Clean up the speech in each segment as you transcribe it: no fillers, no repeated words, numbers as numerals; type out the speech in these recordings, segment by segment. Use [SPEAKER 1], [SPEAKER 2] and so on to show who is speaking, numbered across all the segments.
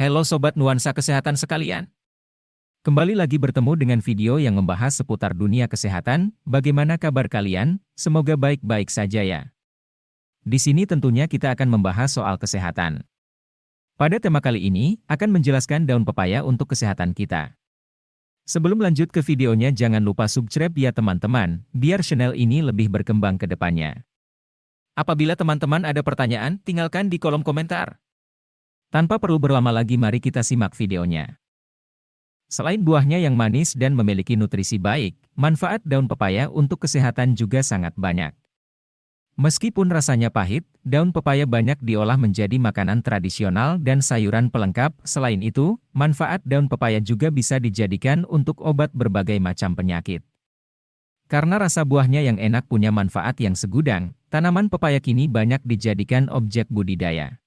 [SPEAKER 1] Halo Sobat Nuansa Kesehatan sekalian. Kembali lagi bertemu dengan video yang membahas seputar dunia kesehatan. Bagaimana kabar kalian? Semoga baik-baik saja ya. Di sini tentunya kita akan membahas soal kesehatan. Pada tema kali ini, akan menjelaskan daun pepaya untuk kesehatan kita. Sebelum lanjut ke videonya, jangan lupa subscribe ya teman-teman, biar channel ini lebih berkembang ke depannya. Apabila teman-teman ada pertanyaan, tinggalkan di kolom komentar. Tanpa perlu berlama lagi, mari kita simak videonya. Selain buahnya yang manis dan memiliki nutrisi baik, manfaat daun pepaya untuk kesehatan juga sangat banyak. Meskipun rasanya pahit, daun pepaya banyak diolah menjadi makanan tradisional dan sayuran pelengkap. Selain itu, manfaat daun pepaya juga bisa dijadikan untuk obat berbagai macam penyakit. Karena rasa buahnya yang enak punya manfaat yang segudang, tanaman pepaya kini banyak dijadikan objek budidaya.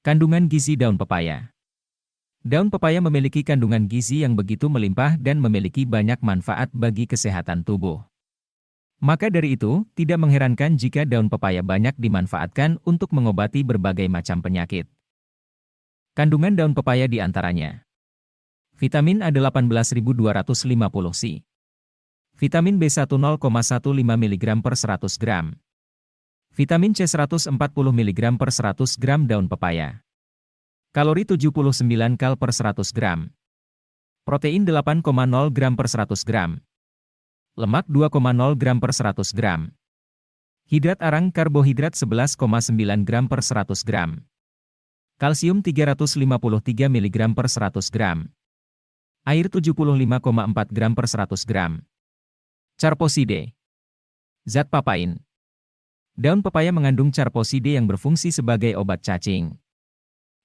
[SPEAKER 1] Kandungan gizi daun pepaya. Daun pepaya memiliki kandungan gizi yang begitu melimpah dan memiliki banyak manfaat bagi kesehatan tubuh. Maka dari itu, tidak mengherankan jika daun pepaya banyak dimanfaatkan untuk mengobati berbagai macam penyakit. Kandungan daun pepaya di antaranya. Vitamin A 18.250 C. Vitamin B1 0,15 mg per 100 gram. Vitamin C 140 mg per 100 gram daun pepaya. Kalori 79 kal per 100 gram. Protein 8,0 gram per 100 gram. Lemak 2,0 gram per 100 gram. Hidrat arang karbohidrat 11,9 gram per 100 gram. Kalsium 353 mg per 100 gram. Air 75,4 gram per 100 gram. Charposide. Zat papain. Daun pepaya mengandung charposide yang berfungsi sebagai obat cacing.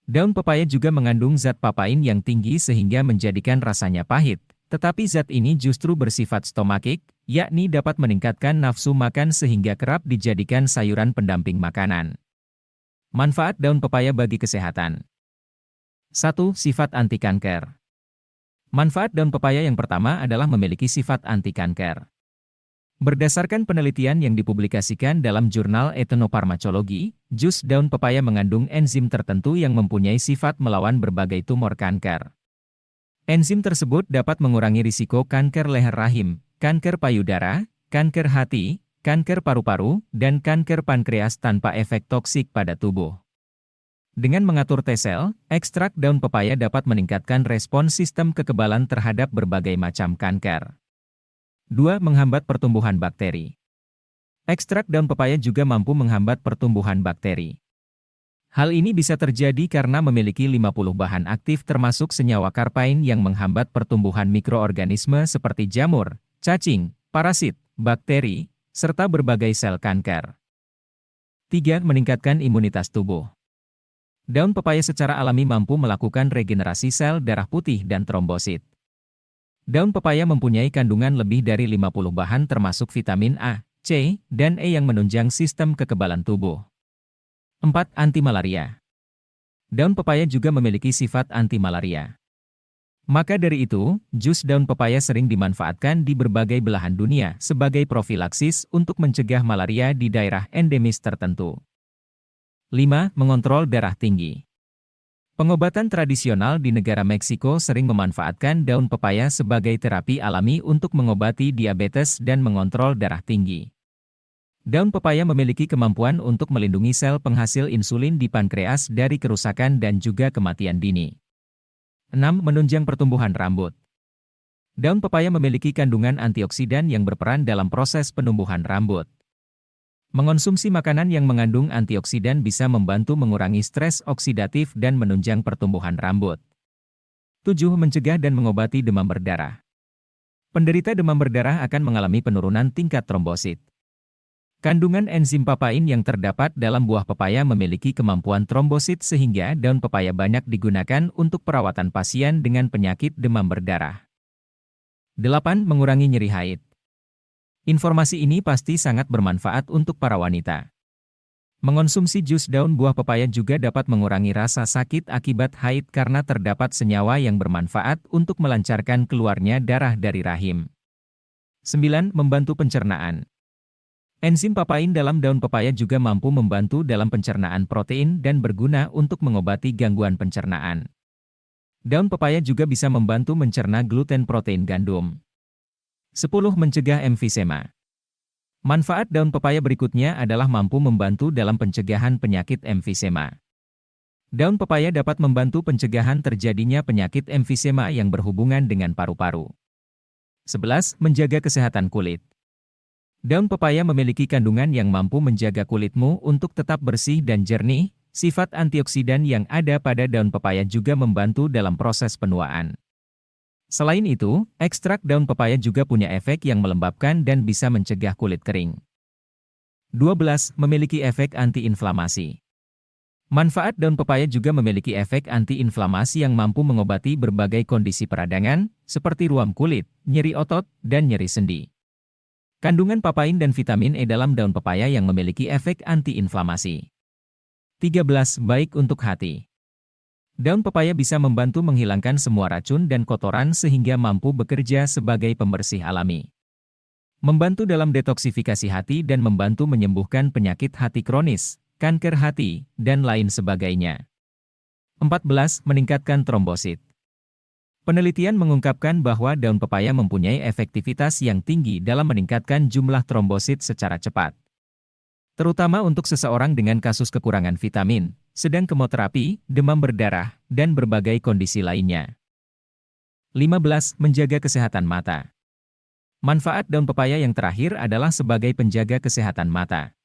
[SPEAKER 1] Daun pepaya juga mengandung zat papain yang tinggi sehingga menjadikan rasanya pahit, tetapi zat ini justru bersifat stomakik, yakni dapat meningkatkan nafsu makan sehingga kerap dijadikan sayuran pendamping makanan. Manfaat daun pepaya bagi kesehatan. 1. Sifat anti kanker. Manfaat daun pepaya yang pertama adalah memiliki sifat anti kanker. Berdasarkan penelitian yang dipublikasikan dalam jurnal Ethnofarmakologi, jus daun pepaya mengandung enzim tertentu yang mempunyai sifat melawan berbagai tumor kanker. Enzim tersebut dapat mengurangi risiko kanker leher rahim, kanker payudara, kanker hati, kanker paru-paru, dan kanker pankreas tanpa efek toksik pada tubuh. Dengan mengatur T-sel, ekstrak daun pepaya dapat meningkatkan respons sistem kekebalan terhadap berbagai macam kanker. 2. Menghambat pertumbuhan bakteri. Ekstrak daun pepaya juga mampu menghambat pertumbuhan bakteri. Hal ini bisa terjadi karena memiliki 50 bahan aktif termasuk senyawa karpain yang menghambat pertumbuhan mikroorganisme seperti jamur, cacing, parasit, bakteri, serta berbagai sel kanker. 3. Meningkatkan imunitas tubuh. Daun pepaya secara alami mampu melakukan regenerasi sel darah putih dan trombosit. Daun pepaya mempunyai kandungan lebih dari 50 bahan termasuk vitamin A, C, dan E yang menunjang sistem kekebalan tubuh. 4. Anti-malaria. Daun pepaya juga memiliki sifat anti-malaria. Maka dari itu, jus daun pepaya sering dimanfaatkan di berbagai belahan dunia sebagai profilaksis untuk mencegah malaria di daerah endemis tertentu. 5. Mengontrol darah tinggi. Pengobatan tradisional di negara Meksiko sering memanfaatkan daun pepaya sebagai terapi alami untuk mengobati diabetes dan mengontrol darah tinggi. Daun pepaya memiliki kemampuan untuk melindungi sel penghasil insulin di pankreas dari kerusakan dan juga kematian dini. 6. Menunjang pertumbuhan rambut. Daun pepaya memiliki kandungan antioksidan yang berperan dalam proses penumbuhan rambut. Mengonsumsi makanan yang mengandung antioksidan bisa membantu mengurangi stres oksidatif dan menunjang pertumbuhan rambut. 7. Mencegah dan mengobati demam berdarah. Penderita demam berdarah akan mengalami penurunan tingkat trombosit. Kandungan enzim papain yang terdapat dalam buah pepaya memiliki kemampuan trombosit sehingga daun pepaya banyak digunakan untuk perawatan pasien dengan penyakit demam berdarah. 8. Mengurangi nyeri haid. Informasi ini pasti sangat bermanfaat untuk para wanita. Mengonsumsi jus daun buah pepaya juga dapat mengurangi rasa sakit akibat haid karena terdapat senyawa yang bermanfaat untuk melancarkan keluarnya darah dari rahim. 9. Membantu pencernaan. Enzim papain dalam daun pepaya juga mampu membantu dalam pencernaan protein dan berguna untuk mengobati gangguan pencernaan. Daun pepaya juga bisa membantu mencerna gluten protein gandum. 10. Mencegah emfisema. Manfaat daun pepaya berikutnya adalah mampu membantu dalam pencegahan penyakit emfisema. Daun pepaya dapat membantu pencegahan terjadinya penyakit emfisema yang berhubungan dengan paru-paru. 11. Menjaga kesehatan kulit. Daun pepaya memiliki kandungan yang mampu menjaga kulitmu untuk tetap bersih dan jernih. Sifat antioksidan yang ada pada daun pepaya juga membantu dalam proses penuaan. Selain itu, ekstrak daun pepaya juga punya efek yang melembabkan dan bisa mencegah kulit kering. 12. Memiliki efek antiinflamasi. Manfaat daun pepaya juga memiliki efek antiinflamasi yang mampu mengobati berbagai kondisi peradangan, seperti ruam kulit, nyeri otot, dan nyeri sendi. Kandungan papain dan vitamin E dalam daun pepaya yang memiliki efek antiinflamasi. 13. Baik untuk hati. Daun pepaya bisa membantu menghilangkan semua racun dan kotoran sehingga mampu bekerja sebagai pembersih alami. Membantu dalam detoksifikasi hati dan membantu menyembuhkan penyakit hati kronis, kanker hati, dan lain sebagainya. 14. Meningkatkan trombosit. Penelitian mengungkapkan bahwa daun pepaya mempunyai efektivitas yang tinggi dalam meningkatkan jumlah trombosit secara cepat. Terutama untuk seseorang dengan kasus kekurangan vitamin, sedang kemoterapi, demam berdarah, dan berbagai kondisi lainnya. 15. Menjaga kesehatan mata. Manfaat daun pepaya yang terakhir adalah sebagai penjaga kesehatan mata.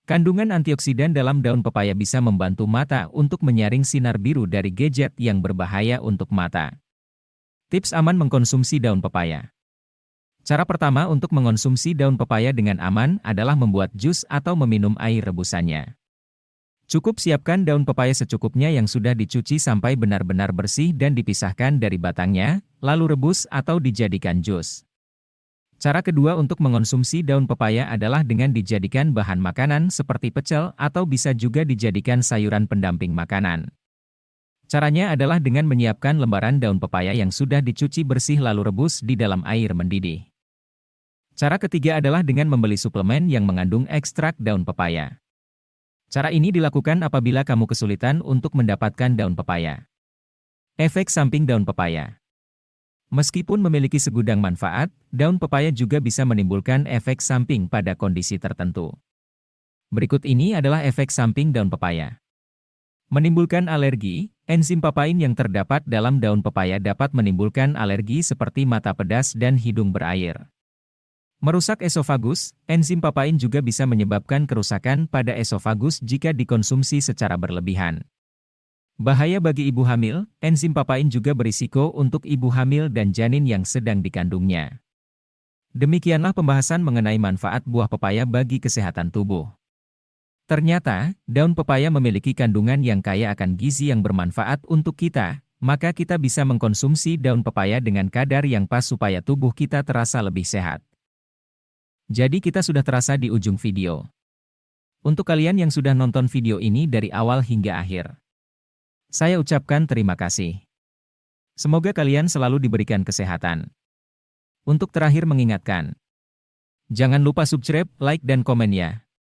[SPEAKER 1] Kandungan antioksidan dalam daun pepaya bisa membantu mata untuk menyaring sinar biru dari gadget yang berbahaya untuk mata. Tips aman mengkonsumsi daun pepaya. Cara pertama untuk mengonsumsi daun pepaya dengan aman adalah membuat jus atau meminum air rebusannya. Cukup siapkan daun pepaya secukupnya yang sudah dicuci sampai benar-benar bersih dan dipisahkan dari batangnya, lalu rebus atau dijadikan jus. Cara kedua untuk mengonsumsi daun pepaya adalah dengan dijadikan bahan makanan seperti pecel atau bisa juga dijadikan sayuran pendamping makanan. Caranya adalah dengan menyiapkan lembaran daun pepaya yang sudah dicuci bersih lalu rebus di dalam air mendidih. Cara ketiga adalah dengan membeli suplemen yang mengandung ekstrak daun pepaya. Cara ini dilakukan apabila kamu kesulitan untuk mendapatkan daun pepaya. Efek samping daun pepaya. Meskipun memiliki segudang manfaat, daun pepaya juga bisa menimbulkan efek samping pada kondisi tertentu. Berikut ini adalah efek samping daun pepaya. Menimbulkan alergi, enzim papain yang terdapat dalam daun pepaya dapat menimbulkan alergi seperti mata pedas dan hidung berair. Merusak esofagus, enzim papain juga bisa menyebabkan kerusakan pada esofagus jika dikonsumsi secara berlebihan. Bahaya bagi ibu hamil, enzim papain juga berisiko untuk ibu hamil dan janin yang sedang dikandungnya. Demikianlah pembahasan mengenai manfaat buah pepaya bagi kesehatan tubuh. Ternyata, daun pepaya memiliki kandungan yang kaya akan gizi yang bermanfaat untuk kita, maka kita bisa mengkonsumsi daun pepaya dengan kadar yang pas supaya tubuh kita terasa lebih sehat. Jadi kita sudah terasa di ujung video. Untuk kalian yang sudah nonton video ini dari awal hingga akhir, saya ucapkan terima kasih. Semoga kalian selalu diberikan kesehatan. Untuk terakhir mengingatkan, jangan lupa subscribe, like dan komen ya.